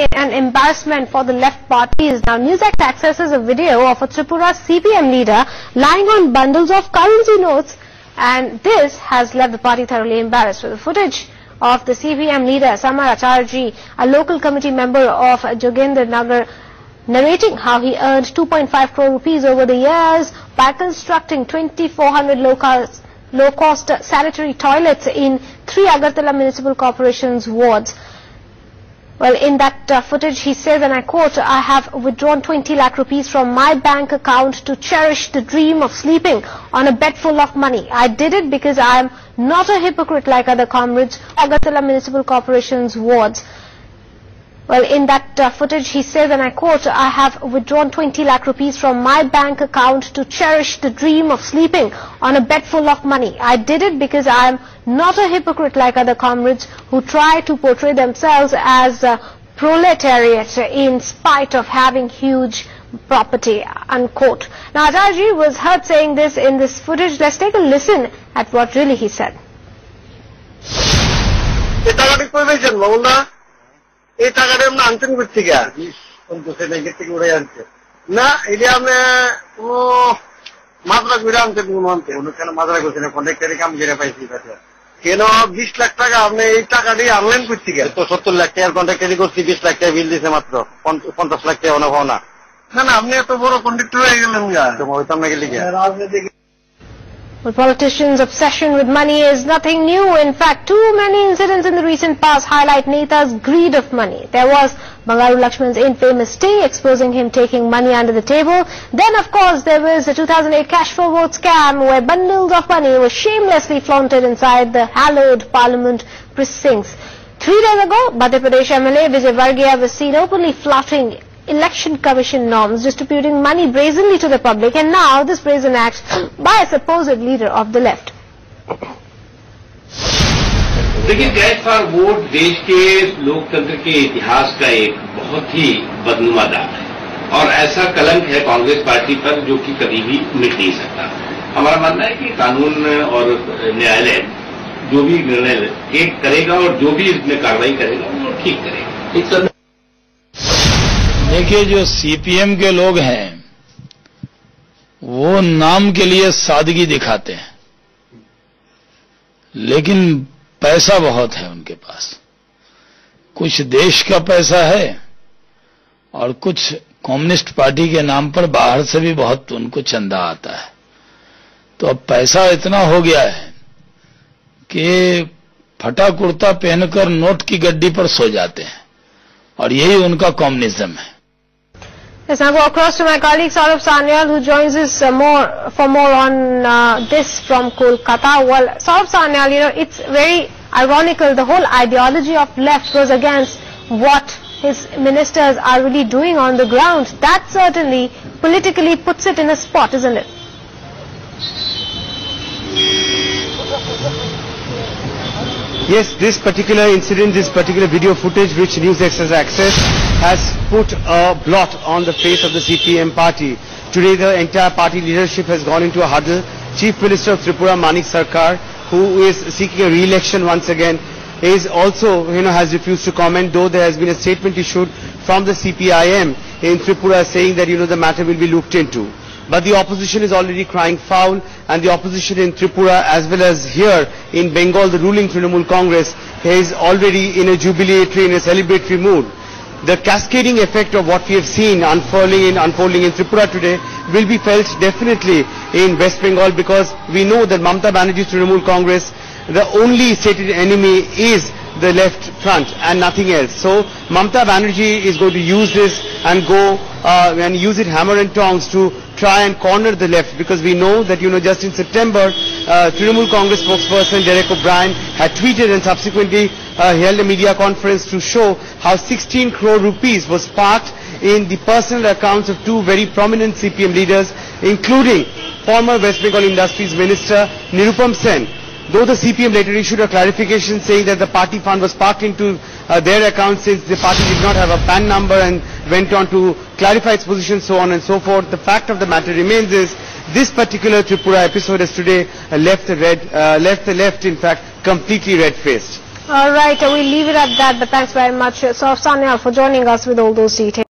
An embarrassment for the left parties. Now, NewsX accesses a video of a Tripura CPM leader lying on bundles of currency notes, and this has left the party thoroughly embarrassed. With the footage of the CPM leader Samar Acharji, a local committee member of Jogendra Nagar, narrating how he earned 2.5 crore rupees over the years by constructing 2,400 low-cost sanitary toilets in 3 Agartala Municipal Corporation's wards. Well, in that footage, he says, and I quote, "I have withdrawn 20 lakh rupees from my bank account to cherish the dream of sleeping on a bed full of money. I did it because I am not a hypocrite like other comrades." Agartala Municipal Corporation's wards. Well, in that footage, he says, and I quote, "I have withdrawn 20 lakh rupees from my bank account to cherish the dream of sleeping on a bed full of money. I did it because I am not a hypocrite like other comrades who try to portray themselves as proletariat in spite of having huge property," unquote. Now, Acharji was heard saying this in this footage. Let's take a listen at what really he said. এই টাকাটা আমরা আনতেন করছি গা ব্যাংকের থেকে উড়ে আনছে না, এটা আপনি কোনো মাত্রা করে আনতেন কেন মাত্রা করছেন কন্ট্রাক্টারে কাম করে পাইছি কেন 20 লাখ টাকা আপনি এই টাকা দিয়ে আনলেন করছি গা তো 70 লাখ টাকার কন্ট্রাক্টারি করছি 20 লাখ টাকা বিল দিছে মাত্র 50 লাখ টাকা অনেক না না আপনি এত বড় কন্ট্রাক্টর হয়ে গেলেন গা তোমার হইতাম না গেলে রাজনীতি. Well, politicians' obsession with money is nothing new. In fact, too many incidents in the recent past highlight Neta's greed of money. There was Bangaru Lakshman's infamous sting exposing him taking money under the table. Then, of course, there was the 2008 cash for vote scam where bundles of money were shamelessly flaunted inside the hallowed parliament precincts. 3 days ago, Madhya Pradesh MLA Vijay Varghia was seen openly flouting Election Commission norms, distributing money brazenly to the public, and now this brazen act by a supposed leader of the left. देखिए, cash for vote देश के लोकतंत्र के इतिहास का एक बहुत ही बदनुमा दाग है और ऐसा कलंक है कांग्रेस पार्टी पर जो कि कभी भी मिट नहीं सकता. हमारा मानना है कि कानून और न्यायालय जो भी निर्णय करेगा और जो भी इसमें कार्रवाई करेगा वो ठीक करेगा. देखिए, जो सीपीएम के लोग हैं वो नाम के लिए सादगी दिखाते हैं, लेकिन पैसा बहुत है उनके पास. कुछ देश का पैसा है और कुछ कम्युनिस्ट पार्टी के नाम पर बाहर से भी बहुत उनको चंदा आता है. तो अब पैसा इतना हो गया है कि फटा कुर्ता पहनकर नोट की गड्डी पर सो जाते हैं और यही उनका कम्युनिज्म है. Let's now go across to my colleague Saurabh Sanyal, who joins us for more on this from Kolkata. Well, Saurabh Sanyal, it's very ironical. The whole ideology of left goes against what his ministers are really doing on the ground. That certainly politically puts it in a spot, isn't it? Yes, this particular incident, this particular video footage which NewsX has accessed has put a blot on the face of the CPM party. Today the entire party leadership has gone into a huddle. Chief Minister of Tripura, Manik Sarkar, who is seeking a re-election once again, is also, has refused to comment, though there has been a statement issued from the CPIM in Tripura saying that, the matter will be looked into. But the opposition is already crying foul, and the opposition in Tripura as well as here in Bengal, the ruling Trinamool Congress, is already in a jubilatory, in a celebratory mood. The cascading effect of what we have seen unfolding in Tripura today will be felt definitely in West Bengal, because we know that Mamata Banerjee's Trinamool Congress, the only stated enemy is the left front and nothing else. So Mamata Banerjee is going to use this and go and use it hammer and tongs to try and corner the left, because we know that just in September Trinamool Congress spokesperson Derek O'Brien had tweeted and subsequently held a media conference to show how 16 crore rupees was parked in the personal accounts of 2 very prominent CPM leaders, including former West Bengal Industries Minister Nirupam Sen. Though the CPM later issued a clarification saying that the party fund was parked into their account since the party did not have a PAN number, and went on to clarify its position, so on and so forth, the fact of the matter remains is this particular Tripura episode has today left the left in fact completely red-faced. All right, we'll leave it at that, but thanks very much, Saurabh Sanyal, for joining us with all those details.